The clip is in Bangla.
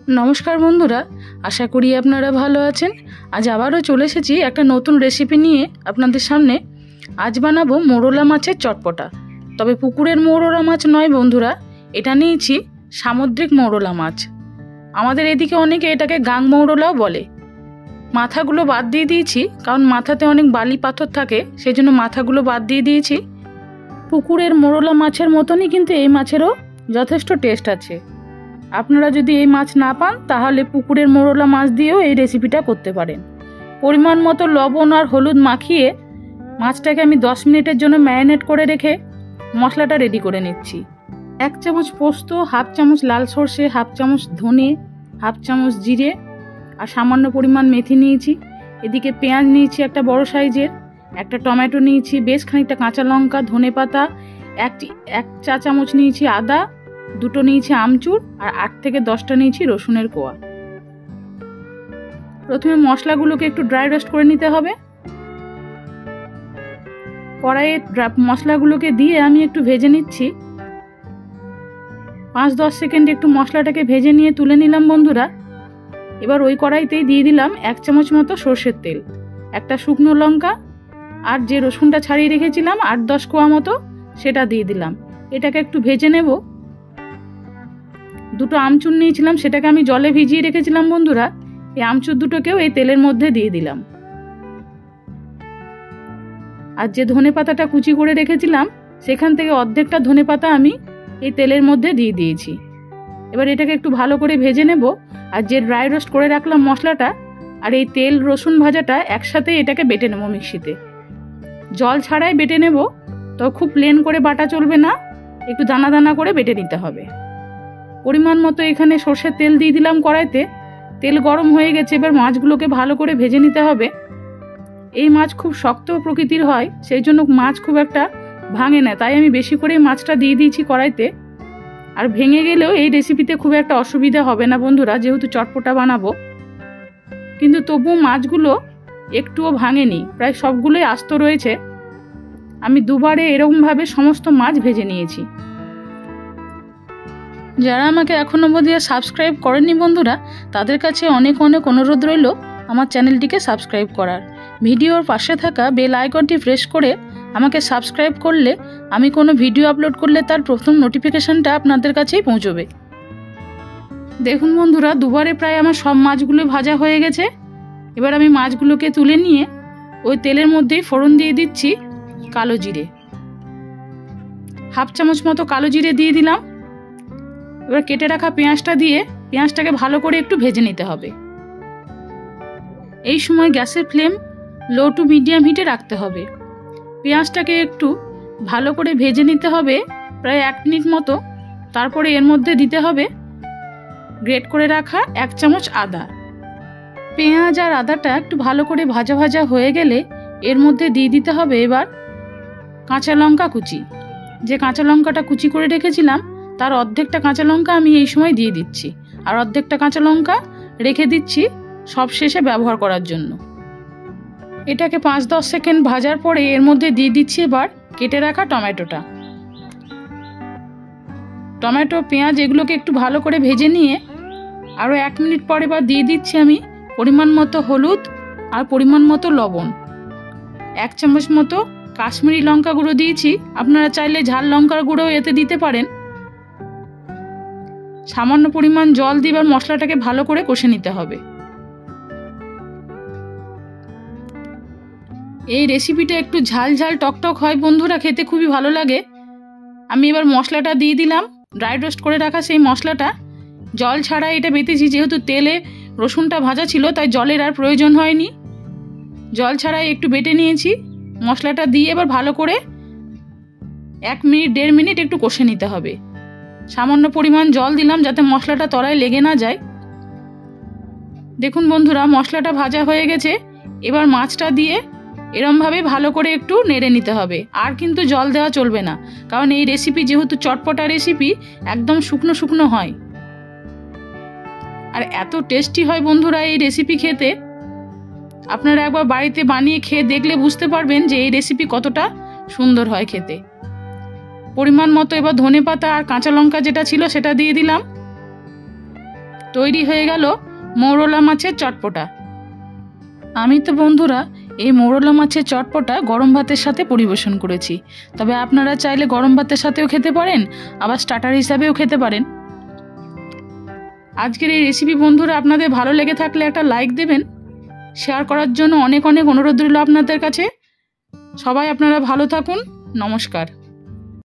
নমস্কার বন্ধুরা, আশা করি আপনারা ভালো আছেন। আজ আবারও চলে এসেছি একটা নতুন রেসিপি নিয়ে আপনাদের সামনে। আজ বানাবো মোরলা মাছের চটপটা। তবে পুকুরের মোরলা মাছ নয় বন্ধুরা, এটা নিয়েছি সামুদ্রিক মোরলা মাছ। আমাদের এদিকে অনেকে এটাকে গাং মৌরলাও বলে। মাথাগুলো বাদ দিয়ে দিয়েছি, কারণ মাথাতে অনেক বালি পাথর থাকে, সেই জন্য মাথাগুলো বাদ দিয়ে দিয়েছি। পুকুরের মোরলা মাছের মতনই কিন্তু এই মাছেরও যথেষ্ট টেস্ট আছে। আপনারা যদি এই মাছ না পান তাহলে পুকুরের মোরলা মাছ দিয়েও এই রেসিপিটা করতে পারেন। পরিমাণ মতো লবণ আর হলুদ মাখিয়ে মাছটাকে আমি 10 মিনিটের জন্য ম্যারিনেট করে রেখে মশলাটা রেডি করে নিচ্ছি। 1 চামচ পোস্ত, 1/2 চামচ লাল সর্ষে, 1/2 চামচ ধনে, 1/2 চামচ জিরে আর সামান্য পরিমাণ মেথি নিয়েছি। এদিকে পেঁয়াজ নিয়েছি একটা বড় সাইজের, একটা টমেটো নিয়েছি, বেশ খানিকটা কাঁচা লঙ্কা, ধনে পাতা, 1 চা চামচ নিয়েছি আদা, 2টো নিয়েছি আমচুর আর 8 থেকে 10টা নিয়েছি রসুনের কোয়া। প্রথমে মশলাগুলোকে একটু ড্রাই রোস্ট করে নিতে হবে। কড়াইয়ে মশলাগুলোকে দিয়ে আমি একটু ভেজে নিচ্ছি। 5-10 সেকেন্ড একটু মশলাটাকে ভেজে নিয়ে তুলে নিলাম বন্ধুরা। এবার ওই কড়াইতেই দিয়ে দিলাম 1 চামচ মতো সর্ষের তেল, একটা শুকনো লঙ্কা আর যে রসুনটা ছাড়িয়ে রেখেছিলাম 8-10 কোয়া মতো, সেটা দিয়ে দিলাম। এটাকে একটু ভেজে নেব। 2টো আমচুর নিয়েছিলাম, সেটাকে আমি জলে ভিজিয়ে রেখেছিলাম বন্ধুরা। এই আমচুর 2টোকেও এই তেলের মধ্যে দিয়ে দিলাম। আর যে ধনে পাতাটা কুচি করে রেখেছিলাম সেখান থেকে অর্ধেকটা ধনে পাতা আমি এই তেলের মধ্যে দিয়ে দিয়েছি। এবার এটাকে একটু ভালো করে ভেজে নেব। আর যে ড্রাই রোস্ট করে রাখলাম মশলাটা আর এই তেল রসুন ভাজাটা একসাথে এটাকে বেটে নেব মিক্সিতে। জল ছাড়াই বেটে নেব, তো খুব প্লেন করে বাটা চলবে না, একটু দানা দানা করে বেটে নিতে হবে। পরিমাণ মতো এখানে সর্ষের তেল দিয়ে দিলাম কড়াইতে। তেল গরম হয়ে গেছে, এবার মাছগুলোকে ভালো করে ভেজে নিতে হবে। এই মাছ খুব শক্ত প্রকৃতির হয়, সেই জন্য মাছ খুব একটা ভাঙে না, তাই আমি বেশি করে মাছটা দিয়ে দিয়েছি কড়াইতে। আর ভেঙে গেলেও এই রেসিপিতে খুব একটা অসুবিধা হবে না বন্ধুরা, যেহেতু চটপটা বানাবো। কিন্তু তবু মাছগুলো একটুও ভাঙেনি, প্রায় সবগুলোই আস্ত রয়েছে। আমি দুবারে এরকমভাবে সমস্ত মাছ ভেজে নিয়েছি। যারা আমাকে এখনও অবধি সাবস্ক্রাইব করেননি বন্ধুরা, তাদের কাছে অনেক অনেক অনুরোধ রইল আমার চ্যানেলটিকে সাবস্ক্রাইব করার। ভিডিওর পাশে থাকা বেল আইকনটি প্রেস করে আমাকে সাবস্ক্রাইব করলে আমি কোনো ভিডিও আপলোড করলে তার প্রথম নোটিফিকেশানটা আপনাদের কাছেই পৌঁছবে। দেখুন বন্ধুরা, দুবারে প্রায় আমার সব মাছগুলো ভাজা হয়ে গেছে। এবার আমি মাছগুলোকে তুলে নিয়ে ওই তেলের মধ্যেই ফোড়ন দিয়ে দিচ্ছি কালো জিরে। 1/2 চামচ মতো কালো জিরে দিয়ে দিলাম। এবার কেটে রাখা পেঁয়াজটা দিয়ে পেঁয়াজটাকে ভালো করে একটু ভেজে নিতে হবে। এই সময় গ্যাসের ফ্লেম লো টু মিডিয়াম হিটে রাখতে হবে। পেঁয়াজটাকে একটু ভালো করে ভেজে নিতে হবে প্রায় 1 মিনিট মতো। তারপরে এর মধ্যে দিতে হবে গ্রেট করে রাখা 1 চামচ আদা। পেঁয়াজ আর আদাটা একটু ভালো করে ভাজা ভাজা হয়ে গেলে এর মধ্যে দিয়ে দিতে হবে এবার কাঁচা লঙ্কা কুচি। যে কাঁচা লঙ্কাটা কুচি করে রেখেছিলাম তার অর্ধেকটা কাঁচা লঙ্কা আমি এই সময় দিয়ে দিচ্ছি, আর অর্ধেকটা কাঁচা লঙ্কা রেখে দিচ্ছি সব শেষে ব্যবহার করার জন্য। এটাকে 5-10 সেকেন্ড ভাজার পরে এর মধ্যে দিয়ে দিচ্ছি এবার কেটে রাখা টমেটোটা। টমেটো, পেঁয়াজ এগুলোকে একটু ভালো করে ভেজে নিয়ে আরও 1 মিনিট পরে এবার দিয়ে দিচ্ছি আমি পরিমাণ মতো হলুদ আর পরিমাণ মতো লবণ। 1 চামচ মতো কাশ্মীরি লঙ্কা গুঁড়ো দিয়েছি, আপনারা চাইলে ঝাল লঙ্কার গুঁড়ো এতে দিতে পারেন। সামান্য পরিমাণ জল দিয়ে এবার মশলাটাকে ভালো করে কষে নিতে হবে। এই রেসিপিটা একটু ঝাল ঝাল টকটক হয় বন্ধুরা, খেতে খুবই ভালো লাগে। আমি এবার মশলাটা দিয়ে দিলাম, ড্রাই রোস্ট করে রাখা সেই মশলাটা। জল ছাড়া এটা বেটেছি, যেহেতু তেলে রসুনটা ভাজা ছিল তাই জলের আর প্রয়োজন হয়নি। জল ছাড়াই একটু বেটে নিয়েছি। মশলাটা দিয়ে এবার ভালো করে 1 মিনিট 1.5 মিনিট একটু কষে নিতে হবে। সামান্য পরিমাণ জল দিলাম যাতে মশলাটা তলায় লেগে না যায়। দেখুন বন্ধুরা, মশলাটা ভাজা হয়ে গেছে। এবার মাছটা দিয়ে এরমভাবে ভালো করে একটু নেড়ে নিতে হবে। আর কিন্তু জল দেওয়া চলবে না, কারণ এই রেসিপি যেহেতু চটপটা রেসিপি একদম শুকনো শুকনো হয়। আর এত টেস্টি হয় বন্ধুরা এই রেসিপি খেতে। আপনারা একবার বাড়িতে বানিয়ে খেয়ে দেখলে বুঝতে পারবেন যে এই রেসিপি কতটা সুন্দর হয় খেতে। পরিমাণ মতো এবার ধনে পাতা আর কাঁচা লঙ্কা যেটা ছিল সেটা দিয়ে দিলাম। তৈরি হয়ে গেল মৌরলা মাছের চটপটা। আমি তো বন্ধুরা এই মৌরলা মাছের চটপটা গরম ভাতের সাথে পরিবেশন করেছি, তবে আপনারা চাইলে গরম ভাতের সাথেও খেতে পারেন, আবার স্টার্টার হিসাবেও খেতে পারেন। আজকের এই রেসিপি বন্ধুরা আপনাদের ভালো লেগে থাকলে একটা লাইক দেবেন, শেয়ার করার জন্য অনেক অনেক অনুরোধ রইল আপনাদের কাছে। সবাই আপনারা ভালো থাকুন, নমস্কার।